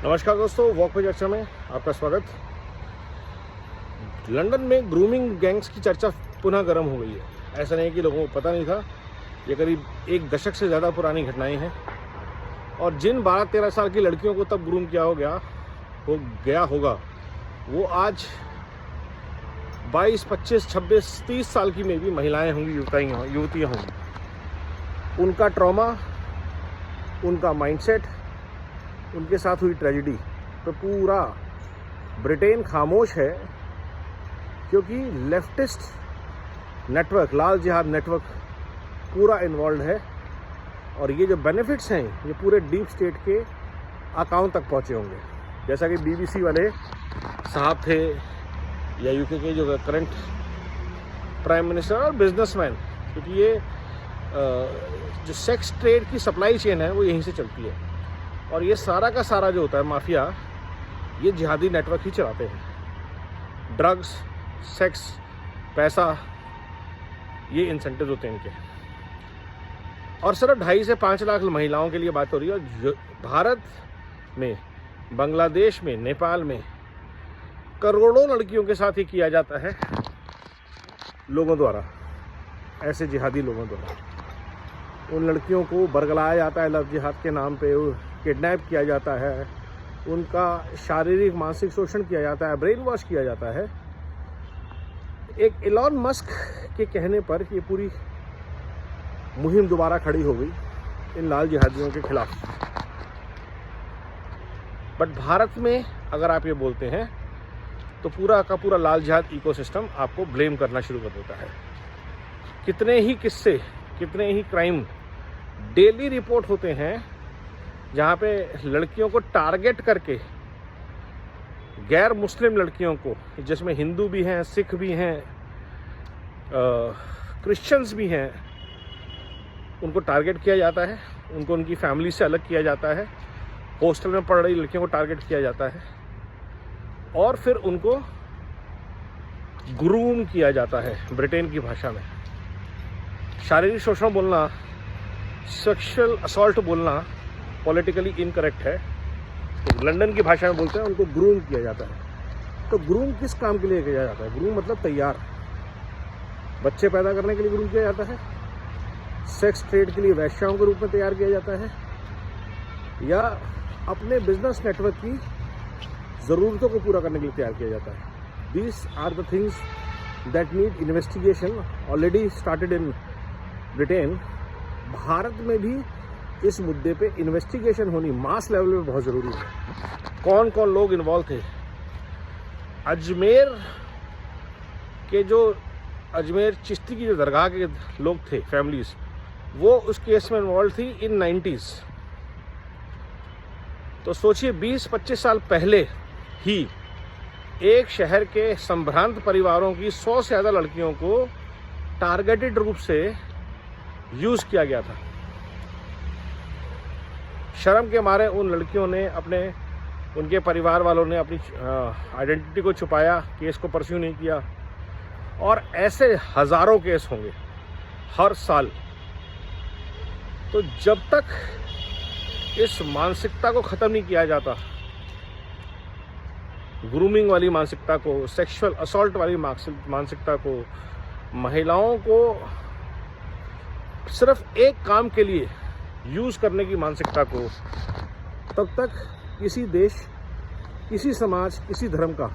नमस्कार दोस्तों, वॉक पे चर्चा में आपका स्वागत। लंदन में ग्रूमिंग गैंग्स की चर्चा पुनः गर्म हो गई है। ऐसा नहीं कि लोगों को पता नहीं था। ये करीब एक दशक से ज़्यादा पुरानी घटनाएं हैं और जिन 12-13 साल की लड़कियों को तब ग्रूम किया हो गया होगा, वो आज 22, 25, 26, 30 साल की में भी महिलाएं होंगी, युवतियाँ होंगी। उनका ट्रॉमा, उनका माइंडसेट, उनके साथ हुई ट्रेजिडी पे पूरा ब्रिटेन खामोश है, क्योंकि लेफ्टिस्ट नेटवर्क, लाल जिहाद नेटवर्क पूरा इन्वॉल्व है और ये जो बेनिफिट्स हैं ये पूरे डीप स्टेट के अकाउंट तक पहुंचे होंगे। जैसा कि बीबीसी वाले साहब थे या यूके के जो करंट प्राइम मिनिस्टर और बिजनेसमैन, क्योंकि ये जो सेक्स ट्रेड की सप्लाई चेन है वो यहीं से चलती है और ये सारा का सारा जो होता है माफिया, ये जिहादी नेटवर्क ही चलाते हैं। ड्रग्स, सेक्स, पैसा, ये इंसेंटिव होते हैं इनके। और सिर्फ 2.5 से 5 लाख महिलाओं के लिए बात हो रही है। और भारत में, बांग्लादेश में, नेपाल में करोड़ों लड़कियों के साथ ही किया जाता है लोगों द्वारा, ऐसे जिहादी लोगों द्वारा। उन लड़कियों को बरगलाया जाता है लव जिहाद के नाम पे, किडनैप किया जाता है, उनका शारीरिक मानसिक शोषण किया जाता है, ब्रेन वॉश किया जाता है। एक एलॉन मस्क के कहने पर ये पूरी मुहिम दोबारा खड़ी हो गई इन लाल जिहादियों के खिलाफ। बट भारत में अगर आप ये बोलते हैं तो पूरा का पूरा लाल जिहाद इकोसिस्टम आपको ब्लेम करना शुरू कर देता है। कितने ही किस्से, कितने ही क्राइम डेली रिपोर्ट होते हैं जहाँ पे लड़कियों को टारगेट करके, गैर मुस्लिम लड़कियों को, जिसमें हिंदू भी हैं, सिख भी हैं, क्रिश्चियंस भी हैं, उनको टारगेट किया जाता है, उनको उनकी फैमिली से अलग किया जाता है, हॉस्टल में पढ़ रही लड़कियों को टारगेट किया जाता है और फिर उनको ग्रूम किया जाता है। ब्रिटेन की भाषा में शारीरिक शोषण बोलना, सेक्सुअल असॉल्ट बोलना पॉलिटिकली इनकरेक्ट है। तो लंदन की भाषा में बोलते हैं उनको ग्रूम किया जाता है। तो ग्रूम किस काम के लिए किया जाता है? ग्रूम मतलब तैयार, बच्चे पैदा करने के लिए ग्रूम किया जाता है, सेक्स ट्रेड के लिए वैश्याओं के रूप में तैयार किया जाता है, या अपने बिजनेस नेटवर्क की ज़रूरतों को पूरा करने के लिए तैयार किया जाता है। These are the things that need investigation, already started in Britain. Bharat में भी इस मुद्दे पे इन्वेस्टिगेशन होनी मास लेवल पे बहुत ज़रूरी है। कौन कौन लोग इन्वॉल्व थे? अजमेर चिश्ती की जो दरगाह के लोग थे, फैमिलीज, वो उस केस में इन्वॉल्व थी इन 90s। तो सोचिए 20-25 साल पहले ही एक शहर के संभ्रांत परिवारों की 100 से ज़्यादा लड़कियों को टारगेटेड रूप से यूज़ किया गया था। शर्म के मारे उन लड़कियों ने उनके परिवार वालों ने अपनी आइडेंटिटी को छुपाया, केस को परस्यू नहीं किया। और ऐसे हज़ारों केस होंगे हर साल। तो जब तक इस मानसिकता को ख़त्म नहीं किया जाता, ग्रूमिंग वाली मानसिकता को, सेक्सुअल असॉल्ट वाली मानसिकता को, महिलाओं को सिर्फ एक काम के लिए यूज़ करने की मानसिकता को, तब तक किसी देश, किसी समाज, किसी धर्म का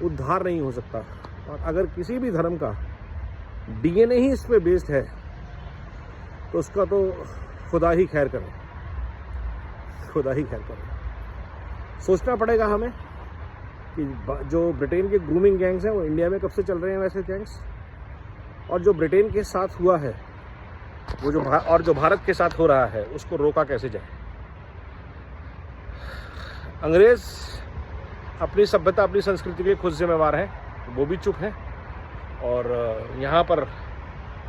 उद्धार नहीं हो सकता। और अगर किसी भी धर्म का डीएनए ही इस पे बेस्ड है तो उसका तो खुदा ही खैर करे, खुदा ही खैर करे। सोचना पड़ेगा हमें कि जो ब्रिटेन के ग्रूमिंग गैंग्स हैं वो इंडिया में कब से चल रहे हैं वैसे गैंग्स, और जो ब्रिटेन के साथ हुआ है वो जो भारत के साथ हो रहा है उसको रोका कैसे जाए। अंग्रेज अपनी सभ्यता, अपनी संस्कृति के खुद जिम्मेवार हैं, वो भी चुप हैं। और यहाँ पर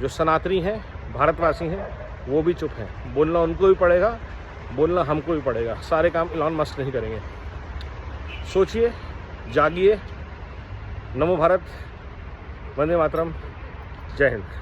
जो सनातनी हैं, भारतवासी हैं, वो भी चुप हैं। बोलना उनको भी पड़ेगा, बोलना हमको भी पड़ेगा। सारे काम एलॉन मस्क नहीं करेंगे। सोचिए, जागिए। नमो भारत, वंदे मातरम, जय हिंद।